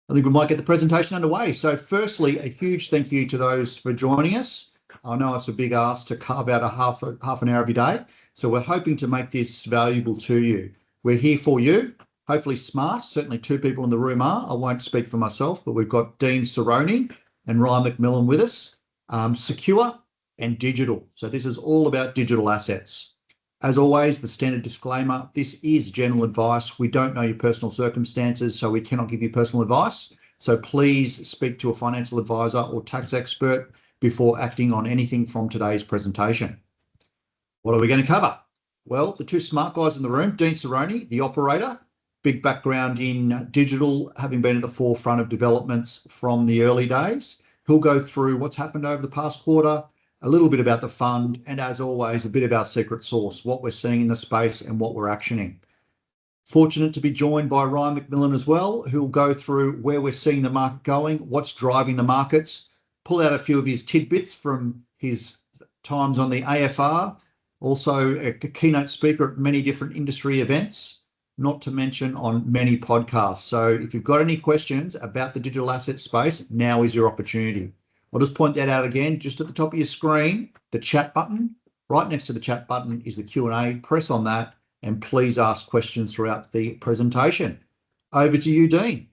I think we might get the presentation underway. So firstly, a huge thank you to those for joining us. I know it's a big ask to carve out half an hour every day. So we're hoping to make this valuable to you. We're here for you, hopefully smart. Certainly two people in the room are. I won't speak for myself, but we've got Dean Cerrone and Ryan McMillan with us, secure and digital. So this is all about digital assets. As always, the standard disclaimer, this is general advice. We don't know your personal circumstances, so we cannot give you personal advice. So please speak to a financial advisor or tax expert before acting on anything from today's presentation. What are we going to cover? Well, the two smart guys in the room, Dean Cerrone, the operator, big background in digital, having been at the forefront of developments from the early days. He'll go through what's happened over the past quarter, a little bit about the fund, and as always, a bit of our secret sauce, what we're seeing in the space and what we're actioning. Fortunate to be joined by Ryan McMillan as well, who will go through where we're seeing the market going, what's driving the markets, pull out a few of his tidbits from his times on the AFR, also a keynote speaker at many different industry events, not to mention on many podcasts. So if you've got any questions about the digital asset space, now is your opportunity. I'll just point that out again, just at the top of your screen, the chat button. Right next to the chat button is the Q&A. Press on that and please ask questions throughout the presentation. Over to you, Dean.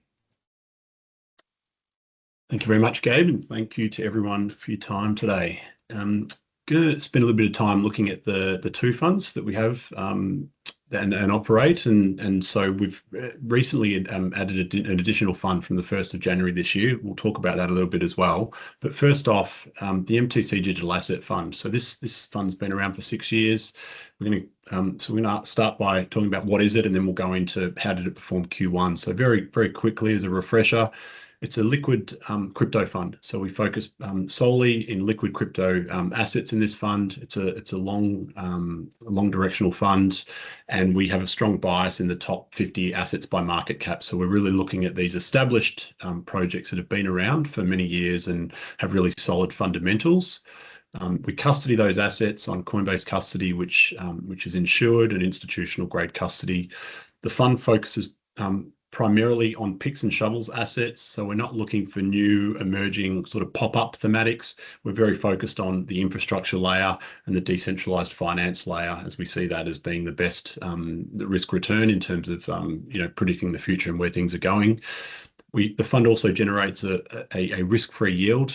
Thank you very much, Gabe, and thank you to everyone for your time today. I'm going to spend a little bit of time looking at the two funds that we have and operate, and so we've recently added an additional fund from the 1st of January this year. We'll talk about that a little bit as well. But first off, the MTC Digital Asset Fund. So this fund's been around for 6 years. We're going to start by talking about what is it, and then we'll go into how did it perform Q1. So very quickly as a refresher, it's a liquid crypto fund. So we focus solely in liquid crypto assets in this fund. It's a long directional fund, and we have a strong bias in the top 50 assets by market cap. So we're really looking at these established projects that have been around for many years and have really solid fundamentals. We custody those assets on Coinbase custody, which is insured and institutional grade custody. The fund focuses primarily on picks and shovels assets. So we're not looking for new emerging sort of pop-up thematics. We're very focused on the infrastructure layer and the decentralized finance layer, as we see that as being the best the risk return in terms of predicting the future and where things are going. The fund also generates a risk-free yield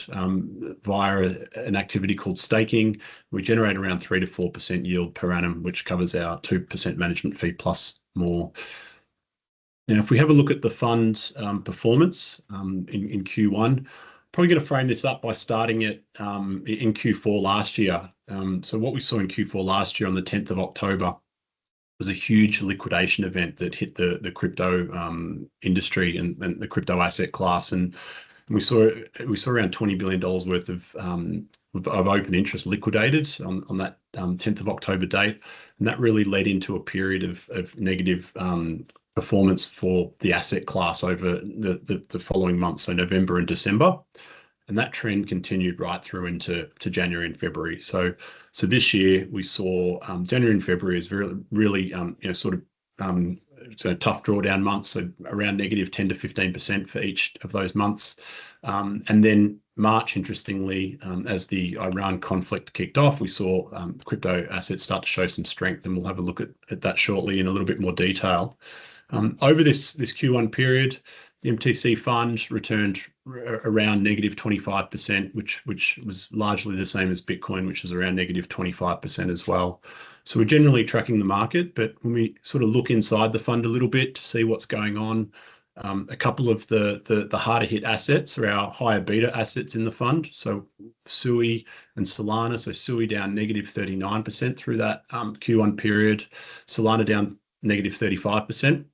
via an activity called staking. We generate around 3 to 4% yield per annum, which covers our 2% management fee plus more. Now, if we have a look at the fund's performance in Q1, probably going to frame this up by starting it in Q4 last year. So what we saw in Q4 last year on the 10th of October was a huge liquidation event that hit the crypto industry and the crypto asset class, and we saw around $20 billion worth of open interest liquidated on that 10th of October date, and that really led into a period of negative performance for the asset class over the following months, so November and December. And that trend continued right through into January and February. So this year we saw January and February is really so tough drawdown months, so around negative 10 to 15% for each of those months. And then March, interestingly, as the Iran conflict kicked off, we saw crypto assets start to show some strength, and we'll have a look at that shortly in a little bit more detail. Over this Q1 period, the MTC fund returned around negative 25%, which was largely the same as Bitcoin, which was around negative 25% as well. So we're generally tracking the market, but when we sort of look inside the fund a little bit to see what's going on, a couple of the harder hit assets are our higher beta assets in the fund. So SUI and Solana. So SUI down negative 39% through that Q1 period, Solana down negative 35%.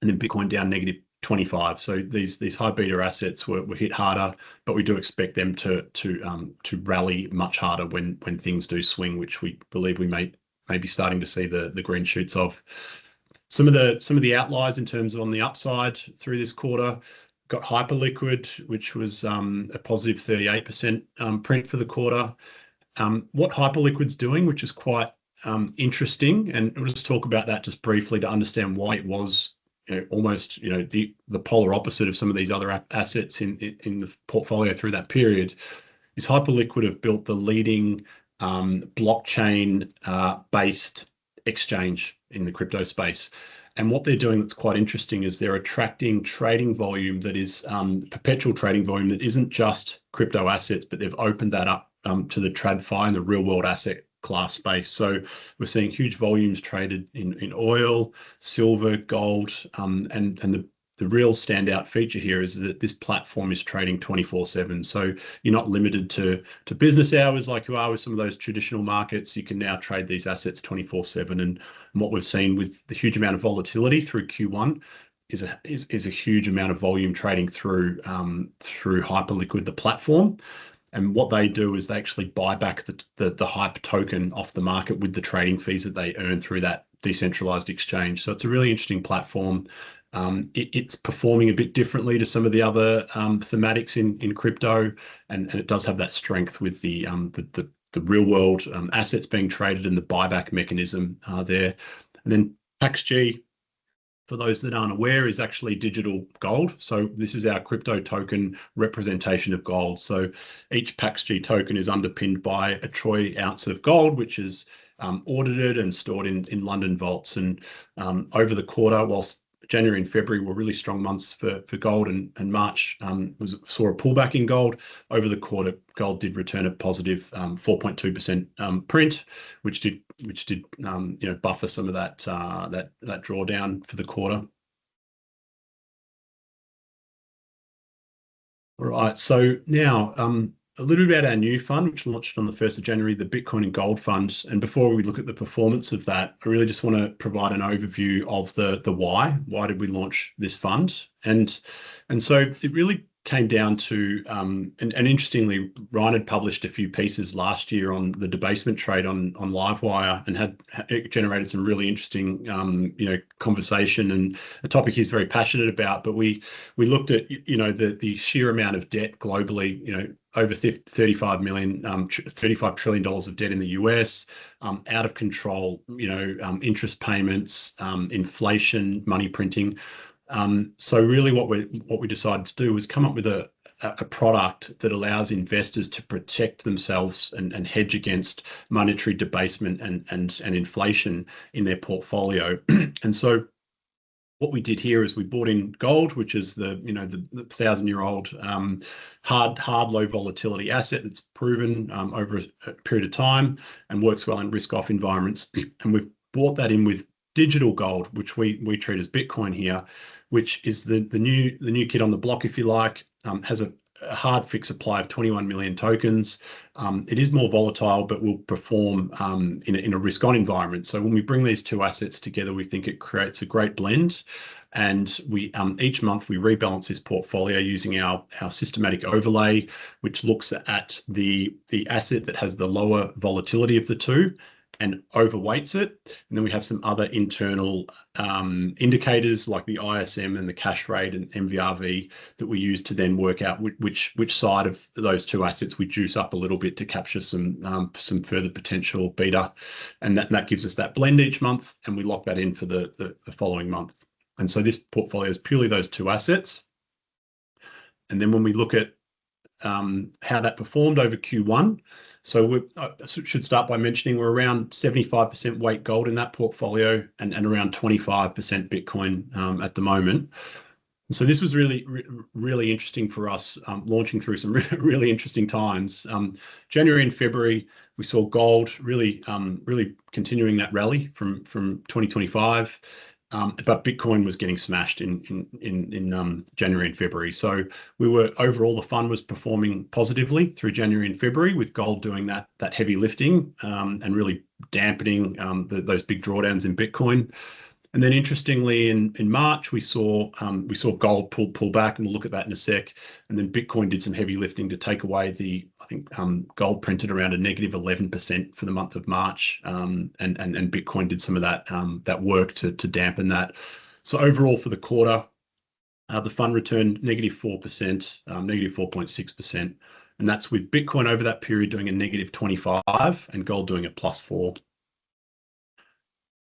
And then Bitcoin down negative 25. So these high beta assets were hit harder, but we do expect them to rally much harder when things do swing, which we believe we may be starting to see the green shoots of. Some of the outliers in terms of on the upside through this quarter, got Hyperliquid, which was a positive 38% print for the quarter. What Hyperliquid's doing, which is quite interesting, and we'll just talk about that just briefly to understand why it was almost the polar opposite of some of these other assets in the portfolio through that period, is Hyperliquid have built the leading blockchain based exchange in the crypto space. And what they're doing that's quite interesting is they're attracting trading volume that is perpetual trading volume that isn't just crypto assets, but they've opened that up to the TradFi and the real world asset class space. So we're seeing huge volumes traded in oil, silver, gold, and the real standout feature here is that this platform is trading 24/7. So you're not limited to business hours like you are with some of those traditional markets. You can now trade these assets 24/7. And what we've seen with the huge amount of volatility through Q1 is a huge amount of volume trading through Hyperliquid, the platform. And what they do is they actually buy back the Hype token off the market with the trading fees that they earn through that decentralized exchange. So it's a really interesting platform. It's performing a bit differently to some of the other thematics in crypto, and it does have that strength with the real world assets being traded and the buyback mechanism there. And then PaxG, for those that aren't aware, is actually digital gold. So this is our crypto token representation of gold. So each PaxG token is underpinned by a troy ounce of gold, which is audited and stored in London vaults. And over the quarter, whilst January and February were really strong months for gold, and March saw a pullback in gold. Over the quarter, gold did return a positive 4.2% print, which did buffer some of that drawdown for the quarter. All right, so now a little bit about our new fund, which launched on the 1st of January, the Bitcoin and Gold Fund. And before we look at the performance of that, I really just want to provide an overview of the why. Why did we launch this fund? And so it really came down to, and interestingly, Ryan had published a few pieces last year on the debasement trade on Livewire, and it generated some really interesting, conversation, and a topic he's very passionate about. But we looked at, the sheer amount of debt globally, over $35 trillion of debt in the US, out of control, interest payments, inflation, money printing. So really what we decided to do was come up with a product that allows investors to protect themselves and hedge against monetary debasement and inflation in their portfolio. And so what we did here is we bought in gold, which is the 1,000-year-old hard low volatility asset that's proven over a period of time and works well in risk-off environments. And we've bought that in with digital gold, which we treat as Bitcoin here, which is the new kid on the block, if you like. Has a hard fixed supply of 21 million tokens. It is more volatile, but will perform in a risk-on environment. So when we bring these two assets together, we think it creates a great blend. And we each month we rebalance this portfolio using our systematic overlay, which looks at the asset that has the lower volatility of the two and overweights it. And then we have some other internal indicators like the ISM and the cash rate and MVRV that we use to then work out which side of those two assets we juice up a little bit to capture some further potential beta. And that gives us that blend each month, and we lock that in for the following month. And so this portfolio is purely those two assets. And then when we look at how that performed over Q1, so we should start by mentioning we're around 75% weight gold in that portfolio and around 25% Bitcoin at the moment. And so this was really, really interesting for us, launching through some really interesting times. January and February, we saw gold really continuing that rally from 2025. But Bitcoin was getting smashed in January and February. So overall, the fund was performing positively through January and February, with gold doing that heavy lifting and really dampening those big drawdowns in Bitcoin. And then interestingly, in March, we saw gold pull back, and we'll look at that in a sec. And then Bitcoin did some heavy lifting to take away gold printed around a negative 11% for the month of March, and Bitcoin did some of that work to dampen that. So overall for the quarter, the fund returned negative 4%, negative 4.6%, and that's with Bitcoin over that period doing a negative 25 and gold doing a plus 4.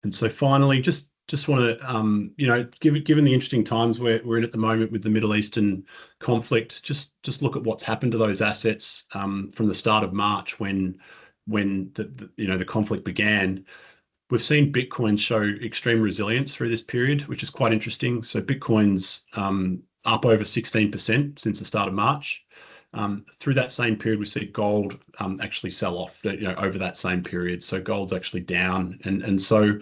And so finally, just just want to, given the interesting times we're in at the moment with the Middle Eastern conflict, just look at what's happened to those assets from the start of March when the conflict began. We've seen Bitcoin show extreme resilience through this period, which is quite interesting. So Bitcoin's up over 16% since the start of March. Through that same period, we see gold actually sell off, over that same period. So gold's actually down, and so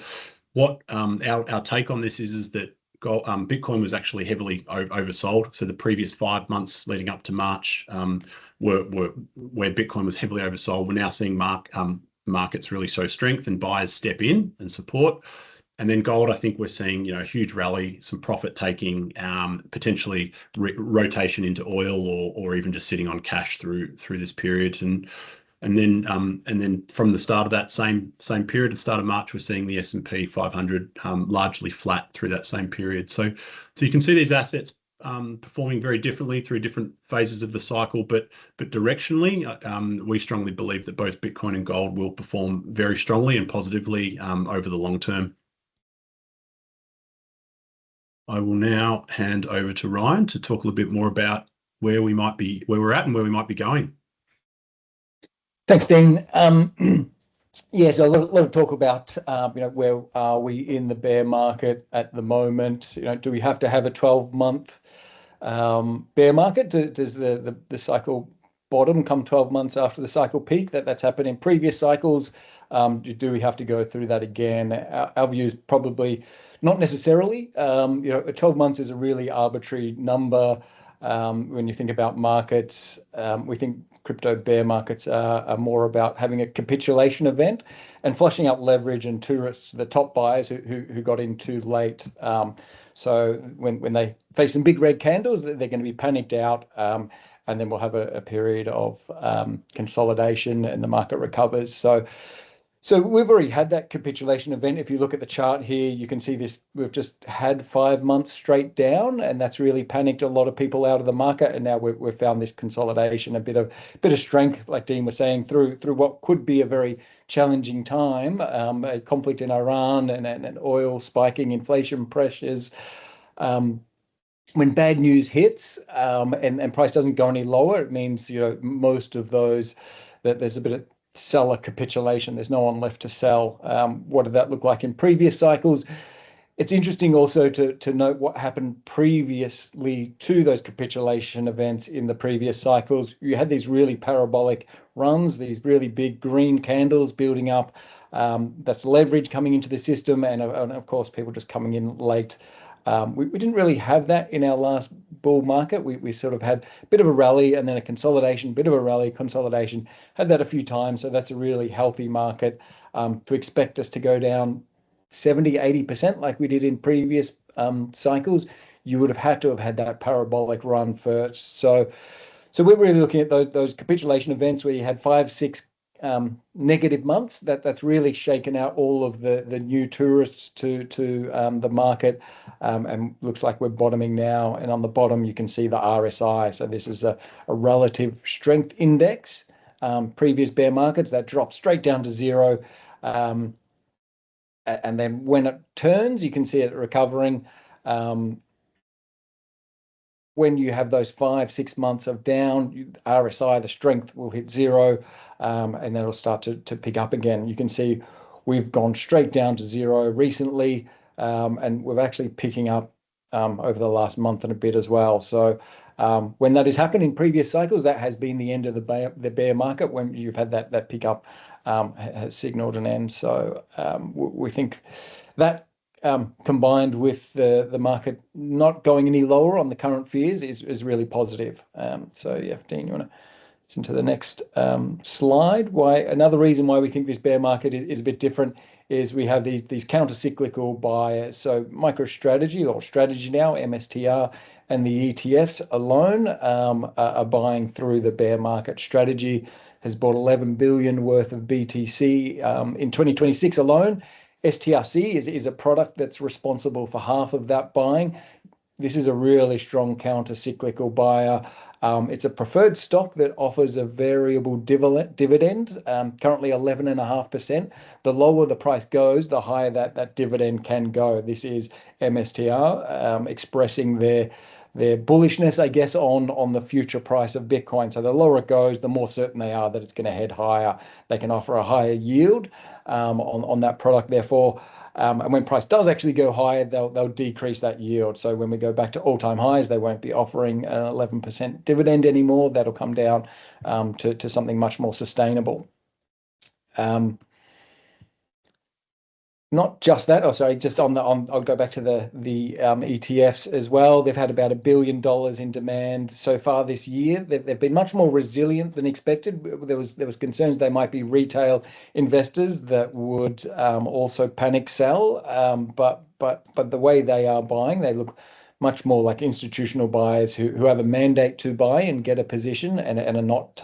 what our take on this is that Bitcoin was actually heavily oversold. So the previous 5 months leading up to March were where Bitcoin was heavily oversold. We're now seeing markets really show strength and buyers step in and support. And then gold, I think we're seeing a huge rally, some profit taking, potentially rotation into oil, or even just sitting on cash through this period. And then from the start of that same period, at the start of March, we're seeing the S&P 500 largely flat through that same period. So you can see these assets performing very differently through different phases of the cycle, but directionally, we strongly believe that both Bitcoin and gold will perform very strongly and positively over the long term. I will now hand over to Ryan to talk a little bit more about where we're at and where we might be going. Thanks, Dean. Yeah, so a lot of talk about where are we in the bear market at the moment? Do we have to have a 12-month bear market? Does the cycle bottom come 12 months after the cycle peak? That's happened in previous cycles. Do we have to go through that again? Our view is probably not necessarily. 12 months is a really arbitrary number. When you think about markets, we think crypto bear markets are more about having a capitulation event and flushing out leverage and tourists, the top buyers who got in too late. So when they face some big red candles, they're going to be panicked out, and then we'll have a period of consolidation and the market recovers. So we've already had that capitulation event. If you look at the chart here, you can see this. We've just had 5 months straight down, and that's really panicked a lot of people out of the market. And now we've found this consolidation, a bit of strength, like Dean was saying, through what could be a very challenging time, a conflict in Iran and oil spiking, inflation pressures. When bad news hits and price doesn't go any lower, it means most of those that there's a bit of seller capitulation. There's no one left to sell. What did that look like in previous cycles? It's interesting also to note what happened previously to those capitulation events in the previous cycles. You had these really parabolic runs, these really big green candles building up. That's leverage coming into the system, and of course people just coming in late. We didn't really have that in our last bull market. We sort of had a bit of a rally and then a consolidation, bit of a rally, consolidation. Had that a few times, so that's a really healthy market. To expect us to go down 70-80% like we did in previous cycles, you would have had to have had that parabolic run first. So we're really looking at those capitulation events where you had 5-6 negative months. That's really shaken out all of the new tourists to the market, and looks like we're bottoming now. And on the bottom you can see the RSI. So this is a relative strength index. Previous bear markets, that dropped straight down to zero, and then when it turns, you can see it recovering. When you have those 5-6 months of down, RSI, the strength will hit zero, and then it'll start to pick up again. You can see we've gone straight down to zero recently, and we're actually picking up over the last month and a bit as well. So when that has happened in previous cycles, that has been the end of the bear market. When you've had that pickup, has signaled an end. So we think that combined with the market not going any lower on the current fears is really positive. So yeah, Dean, you want to into the next slide? Another reason why we think this bear market is a bit different is we have these counter-cyclical buyers. So MicroStrategy, or Strategy now, MSTR, and the ETFs alone are buying through the bear market. Strategy has bought 11 billion worth of BTC in 2026 alone. STRC is a product that's responsible for half of that buying. this is a really strong counter-cyclical buyer. It's a preferred stock that offers a variable dividend, currently 11.5%. The lower the price goes, the higher that dividend can go. This is MSTR expressing their bullishness, I guess, on the future price of Bitcoin. So the lower it goes, the more certain they are that it's going to head higher. They can offer a higher yield on that product, therefore. And when price does actually go higher, they'll decrease that yield. So when we go back to all-time highs, they won't be offering an 11% dividend anymore. That'll come down to something much more sustainable. Not just that. Oh, sorry. Just I'll go back to the ETFs as well. They've had about $1 billion in demand so far this year. They've been much more resilient than expected. There was concerns they might be retail investors that would also panic sell. But the way they are buying, they look much more like institutional buyers who have a mandate to buy and get a position and are not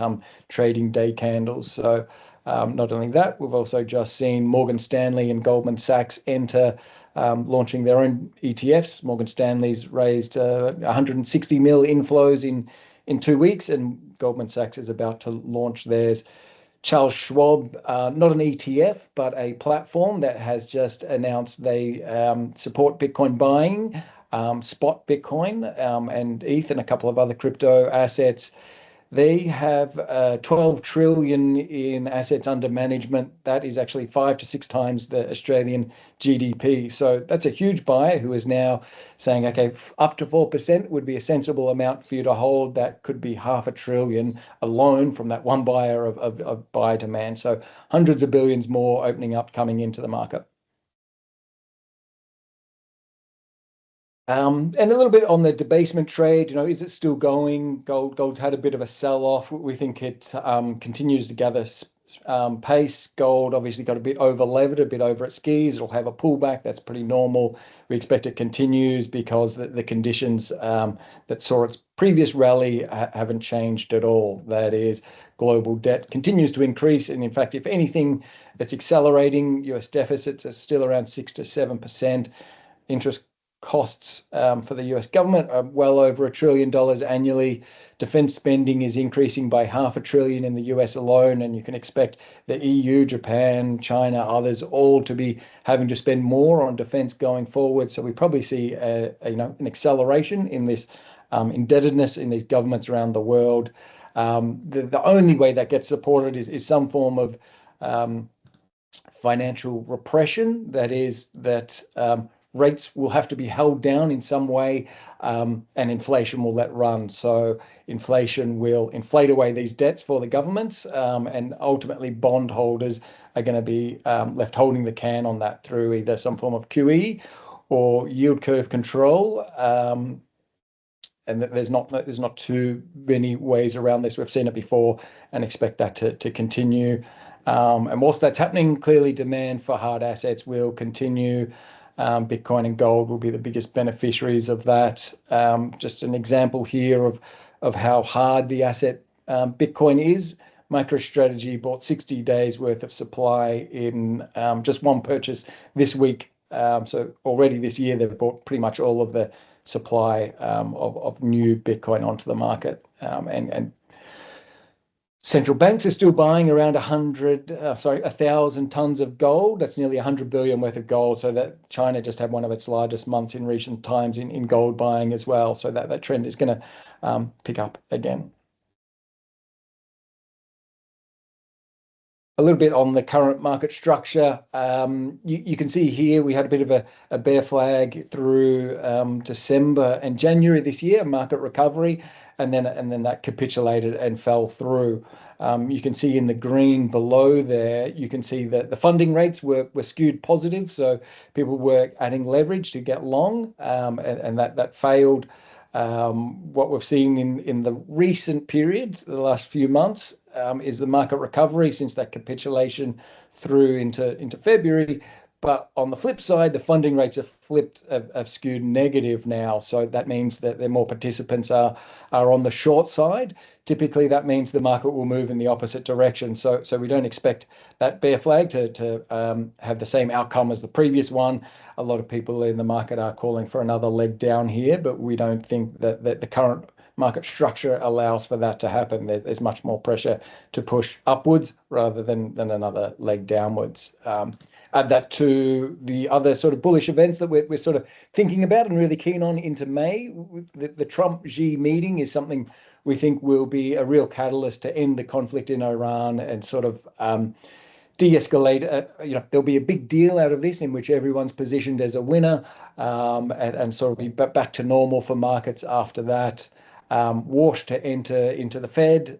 trading day candles. So. Not only that, we've also just seen Morgan Stanley and Goldman Sachs enter launching their own ETFs. Morgan Stanley's raised 160 mil inflows in 2 weeks, and Goldman Sachs is about to launch theirs. Charles Schwab, not an ETF, but a platform that has just announced they support Bitcoin buying, spot Bitcoin and ETH and a couple of other crypto assets. They have 12 trillion in assets under management. That is actually 5 to 6 times the Australian GDP. So that's a huge buyer who is now saying, okay, up to 4% would be a sensible amount for you to hold. That could be $500 billion alone from that one buyer of buy demand. So hundreds of billions more opening up, coming into the market. And a little bit on the debasement trade, is it still going? Gold's had a bit of a sell-off. We think it continues to gather pace. Gold obviously got a bit over-levered, a bit over its skis. It'll have a pullback. That's pretty normal. We expect it continues because the conditions that saw its previous rally haven't changed at all. That is, global debt continues to increase. And in fact, if anything, it's accelerating. US deficits are still around 6 to 7%. Interest costs for the US government are well over $1 trillion annually. Defense spending is increasing by $500 billion in the US alone, and you can expect the EU, Japan, China, others all to be having to spend more on defense going forward. So we probably see an acceleration in this indebtedness in these governments around the world. The only way that gets supported is some form of financial repression. That is that rates will have to be held down in some way, and inflation will let run. So inflation will inflate away these debts for the governments, and ultimately bondholders are going to be left holding the can on that through either some form of QE or yield curve control. And there's not too many ways around this. We've seen it before and expect that to continue. And whilst that's happening, clearly demand for hard assets will continue. Bitcoin and gold will be the biggest beneficiaries of that. Just an example here of how hard the asset Bitcoin is. MicroStrategy bought 60 days worth of supply in just one purchase this week. So already this year, they've bought pretty much all of the supply of new Bitcoin onto the market. And central banks are still buying around 1,000 tons of gold. That's nearly 100 billion worth of gold. So that China just had one of its largest months in recent times in gold buying as well. So that trend is going to pick up again. A little bit on the current market structure. You can see here we had a bit of a bear flag through December and January this year, market recovery, and then that capitulated and fell through. You can see in the green below there, you can see that the funding rates were skewed positive, so people were adding leverage to get long, and that failed. What we've seen in the recent period, the last few months, is the market recovery since that capitulation through into February. But on the flip side, the funding rates have skewed negative now. So that means that there more participants are on the short side. Typically, that means the market will move in the opposite direction. So we don't expect that bear flag to have the same outcome as the previous one. A lot of people in the market are calling for another leg down here, but we don't think that the current market structure allows for that to happen. There's much more pressure to push upwards rather than another leg downwards. Add that to the other sort of bullish events that we're sort of thinking about and really keen on into May. The Trump-Xi meeting is something we think will be a real catalyst to end the conflict in Iran and sort of de-escalate. There'll be a big deal out of this in which everyone's positioned as a winner, and sort of be back to normal for markets after that. Walsh to enter into the Fed.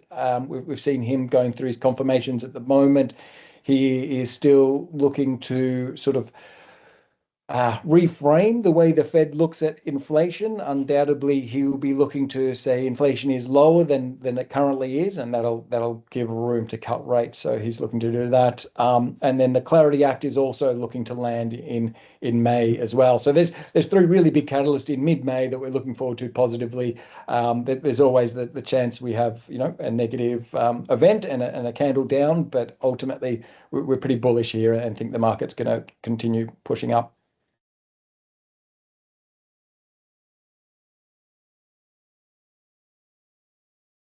We've seen him going through his confirmations at the moment. He is still looking to sort of reframe the way the Fed looks at inflation. Undoubtedly, he will be looking to say inflation is lower than it currently is, and that'll give room to cut rates. So he's looking to do that. And then the Clarity Act is also looking to land in May as well. So there's three really big catalysts in mid-May that we're looking forward to positively. There's always the chance we have a negative event and a candle down, but ultimately we're pretty bullish here and think the market's going to continue pushing up.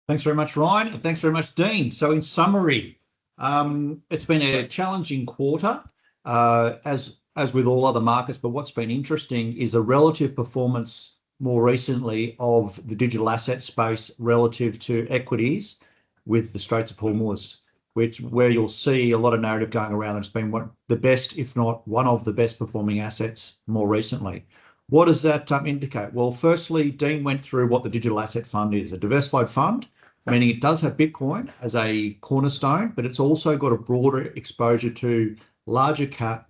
Thanks very much, Ryan, and thanks very much, Dean. So in summary, it's been a challenging quarter, as with all other markets, but what's been interesting is the relative performance more recently of the digital asset space relative to equities with the Straits of Hormuz, where you'll see a lot of narrative going around. It's been one the best, if not one of the best performing assets more recently. What does that indicate? Well, firstly, Dean went through what the Digital Asset Fund is, a diversified fund, meaning it does have Bitcoin as a cornerstone, but it's also got a broader exposure to larger cap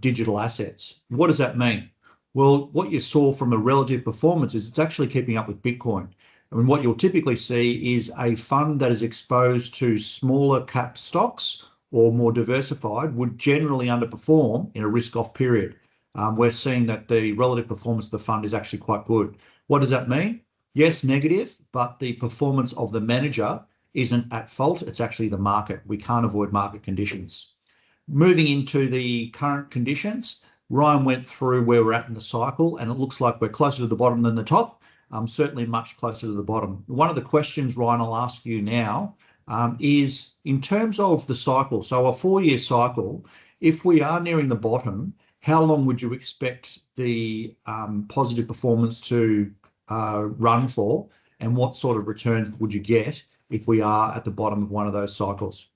digital assets. What does that mean? Well, what you saw from the relative performance is it's actually keeping up with Bitcoin. I mean, what you'll typically see is a fund that is exposed to smaller cap stocks or more diversified would generally underperform in a risk-off period. We're seeing that the relative performance of the fund is actually quite good. What does that mean? Yes, negative, but the performance of the manager isn't at fault. It's actually the market. We can't avoid market conditions. Moving into the current conditions, Ryan went through where we're at in the cycle, and it looks like we're closer to the bottom than the top, certainly much closer to the bottom. One of the questions, Ryan, I'll ask you now is in terms of the cycle, so a 4-year cycle, if we are nearing the bottom, how long would you expect the positive performance to run for, and what sort of returns would you get if we are at the bottom of one of those cycles?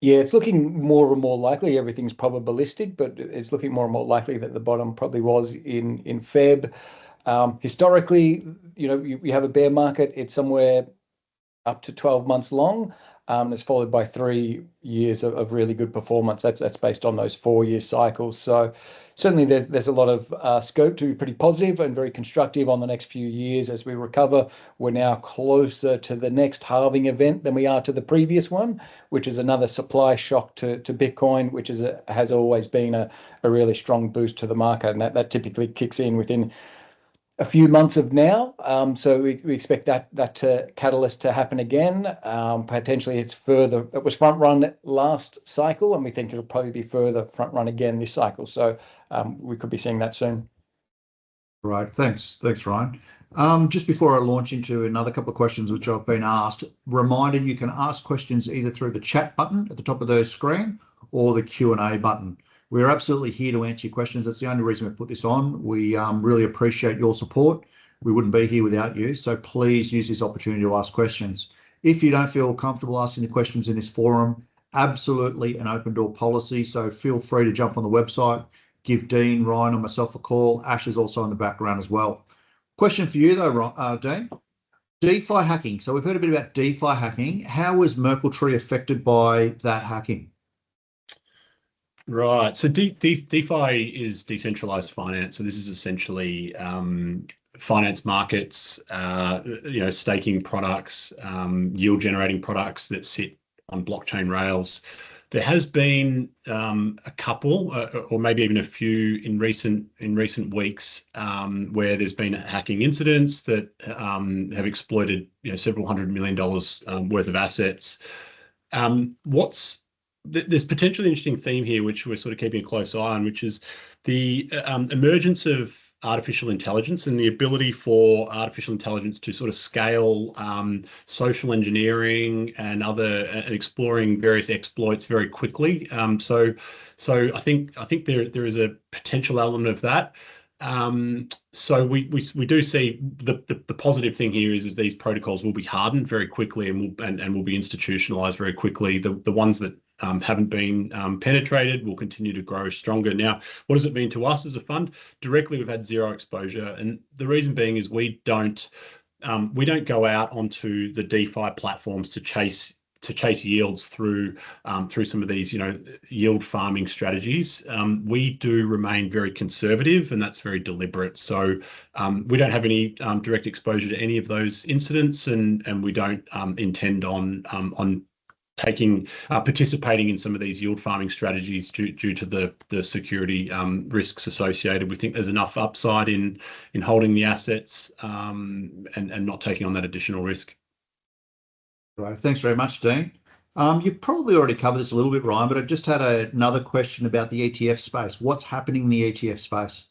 Yeah, it's looking more and more likely. Everything's probabilistic, but it's looking more and more likely that the bottom probably was in Feb. Historically, we have a bear market. It's somewhere up to 12 months long. It's followed by 3 years of really good performance. That's based on those 4-year cycles. So certainly there's a lot of scope to be pretty positive and very constructive on the next few years as we recover. We're now closer to the next halving event than we are to the previous one, which is another supply shock to Bitcoin, which has always been a really strong boost to the market, and that typically kicks in within a few months of now. So we expect that catalyst to happen again. Potentially it was front run last cycle, and we think it'll probably be further front run again this cycle. So we could be seeing that soon. Right. Thanks, Ryan. Just before I launch into another couple of questions which I've been asked, reminder, you can ask questions either through the chat button at the top of the screen or the Q&A button. We're absolutely here to answer your questions. That's the only reason we put this on. We really appreciate your support. We wouldn't be here without you. So please use this opportunity to ask questions. If you don't feel comfortable asking the questions in this forum, absolutely an open door policy. So feel free to jump on the website, give Dean, Ryan, or myself a call. Ash is also in the background as well. Question for you though, Dean. DeFi hacking. So we've heard a bit about DeFi hacking. How was Merkle Tree affected by that hacking? Right. So DeFi is decentralized finance. So this is essentially finance markets, staking products, yield generating products that sit on blockchain rails. There has been a couple, or maybe even a few in recent weeks, where there's been hacking incidents that have exploited several $100 million worth of assets. There's potentially an interesting theme here, which we're sort of keeping a close eye on, which is the emergence of artificial intelligence and the ability for artificial intelligence to sort of scale social engineering and exploring various exploits very quickly. So I think there is a potential element of that. So we do see the positive thing here is these protocols will be hardened very quickly and will be institutionalized very quickly. The ones that haven't been penetrated will continue to grow stronger. Now, what does it mean to us as a fund? Directly, we've had zero exposure, and the reason being is we don't go out onto the DeFi platforms to chase yields through some of these yield farming strategies. We do remain very conservative, and that's very deliberate. So we don't have any direct exposure to any of those incidents, and we don't intend on participating in some of these yield farming strategies due to the security risks associated. We think there's enough upside in holding the assets and not taking on that additional risk. Right. Thanks very much, Dean. You've probably already covered this a little bit, Ryan, but I just had another question about the ETF space. What's happening in the ETF space?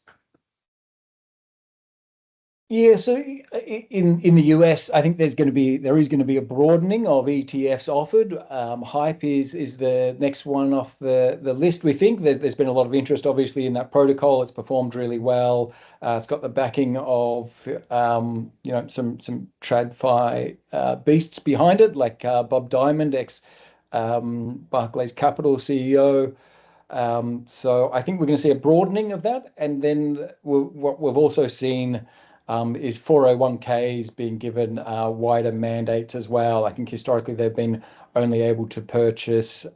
Yeah, so in the US, I think there is going to be a broadening of ETFs offered. Hype is the next one off the list. We think there's been a lot of interest, obviously, in that protocol. It's performed really well. It's got the backing of some TradFi beasts behind it, like Bob Diamond, ex Barclays Capital CEO. So I think we're going to see a broadening of that, and then what we've also seen is 401ks being given wider mandates as well. I think historically they've been only able to purchase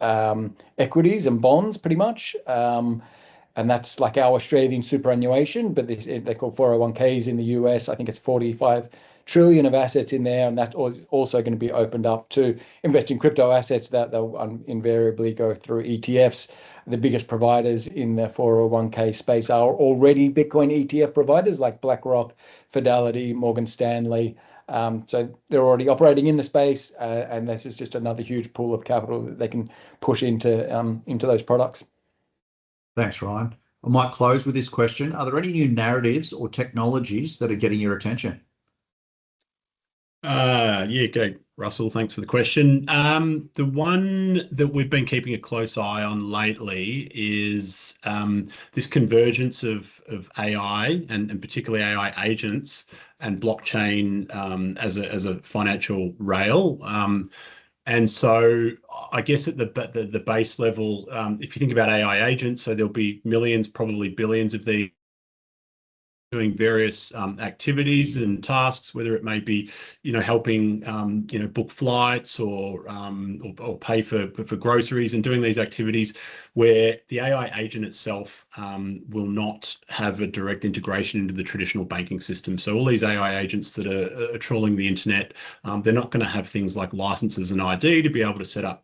equities and bonds pretty much. And that's like our Australian superannuation, but they're called 401ks in the US. I think it's 45 trillion of assets in there, and that's also going to be opened up to invest in crypto assets that they'll invariably go through ETFs. The biggest providers in the 401k space are already Bitcoin ETF providers like BlackRock, Fidelity, Morgan Stanley. So they're already operating in the space, and this is just another huge pool of capital that they can push into those products. Thanks, Ryan. I might close with this question. Are there any new narratives or technologies that are getting your attention? Yeah, okay, Russell, thanks for the question. The one that we've been keeping a close eye on lately is this convergence of AI and particularly AI agents and blockchain as a financial rail. And so I guess at the base level, if you think about AI agents, so there'll be millions, probably billions of these doing various activities and tasks, whether it may be, helping, book flights or pay for groceries, and doing these activities where the AI agent itself will not have a direct integration into the traditional banking system. So all these AI agents that are trawling the internet, they're not going to have things like licenses and ID to be able to set up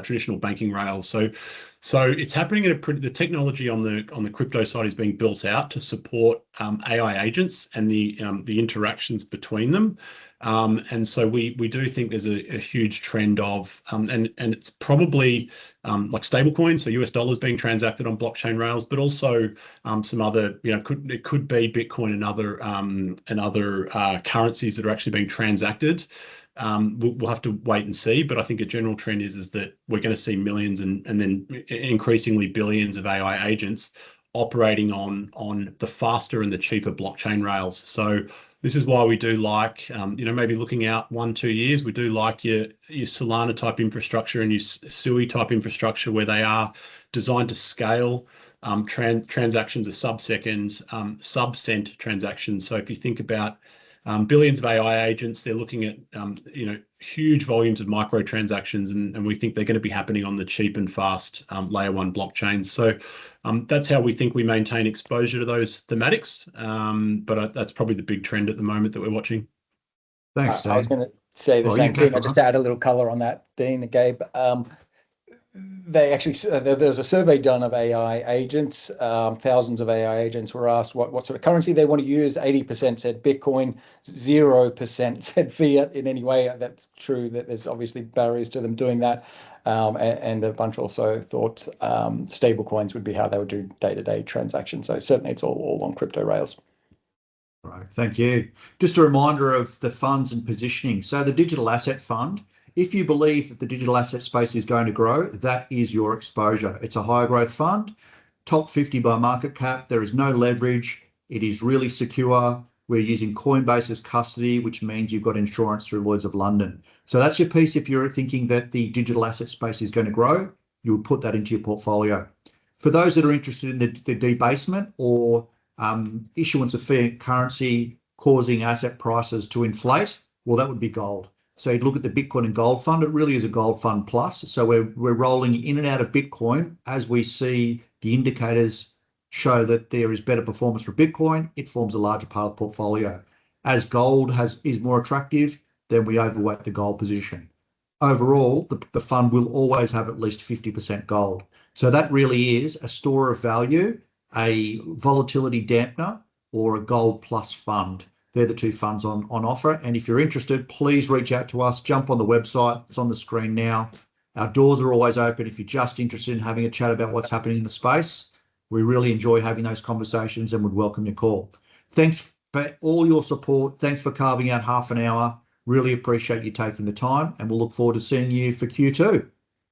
traditional banking rails. So it's happening the technology on the crypto side is being built out to support AI agents and the interactions between them. And so we do think there's a huge trend of and it's probably like stablecoins, so US dollars being transacted on blockchain rails, but also some other, it could be Bitcoin and other currencies that are actually being transacted. We'll have to wait and see, but I think a general trend is that we're going to see millions and then increasingly billions of AI agents operating on the faster and the cheaper blockchain rails. So this is why we do like, maybe looking out 1-2 years, we do like your Solana type infrastructure and your Sui type infrastructure where they are designed to scale. Transactions are sub-second, sub-cent transactions. So if you think about billions of AI agents, they're looking at huge volumes of microtransactions, and we think they're going to be happening on the cheap and fast layer one blockchains. So that's how we think we maintain exposure to those thematics. But that's probably the big trend at the moment that we're watching. Thanks, Dean. I was going to say the same thing. I'll just add a little color on that, Dean and Gabe. they actually, there's a survey done of AI agents. Thousands of AI agents were asked what sort of currency they want to use. 80% said Bitcoin, 0% said fiat in any way. That's true that there's obviously barriers to them doing that. And a bunch also thought stable coins would be how they would do day-to-day transactions. So certainly it's all on crypto rails. Right, thank you. Just a reminder of the funds and positioning. So the Digital Asset Fund, if you believe that the digital asset space is going to grow, that is your exposure. It's a higher growth fund, top 50 by market cap. There is no leverage. It is really secure. We're using Coinbase as custody, which means you've got insurance through Lloyd's of London. So that's your piece. If you're thinking that the digital asset space is going to grow, you would put that into your portfolio. For those that are interested in the debasement or issuance of fiat currency causing asset prices to inflate, well, that would be gold. So you'd look at the Bitcoin and gold fund. It really is a gold fund plus. So we're rolling in and out of Bitcoin as we see the indicators show that there is better performance for Bitcoin. It forms a larger part of the portfolio. As gold is more attractive, then we overweight the gold position. Overall, the fund will always have at least 50% gold. So that really is a store of value, a volatility dampener, or a gold plus fund. They're the two funds on offer. And if you're interested, please reach out to us. Jump on the website. It's on the screen now. Our doors are always open if you're just interested in having a chat about what's happening in the space. We really enjoy having those conversations and would welcome your call. Thanks for all your support. Thanks for carving out half an hour. Really appreciate you taking the time, and we'll look forward to seeing you for Q2.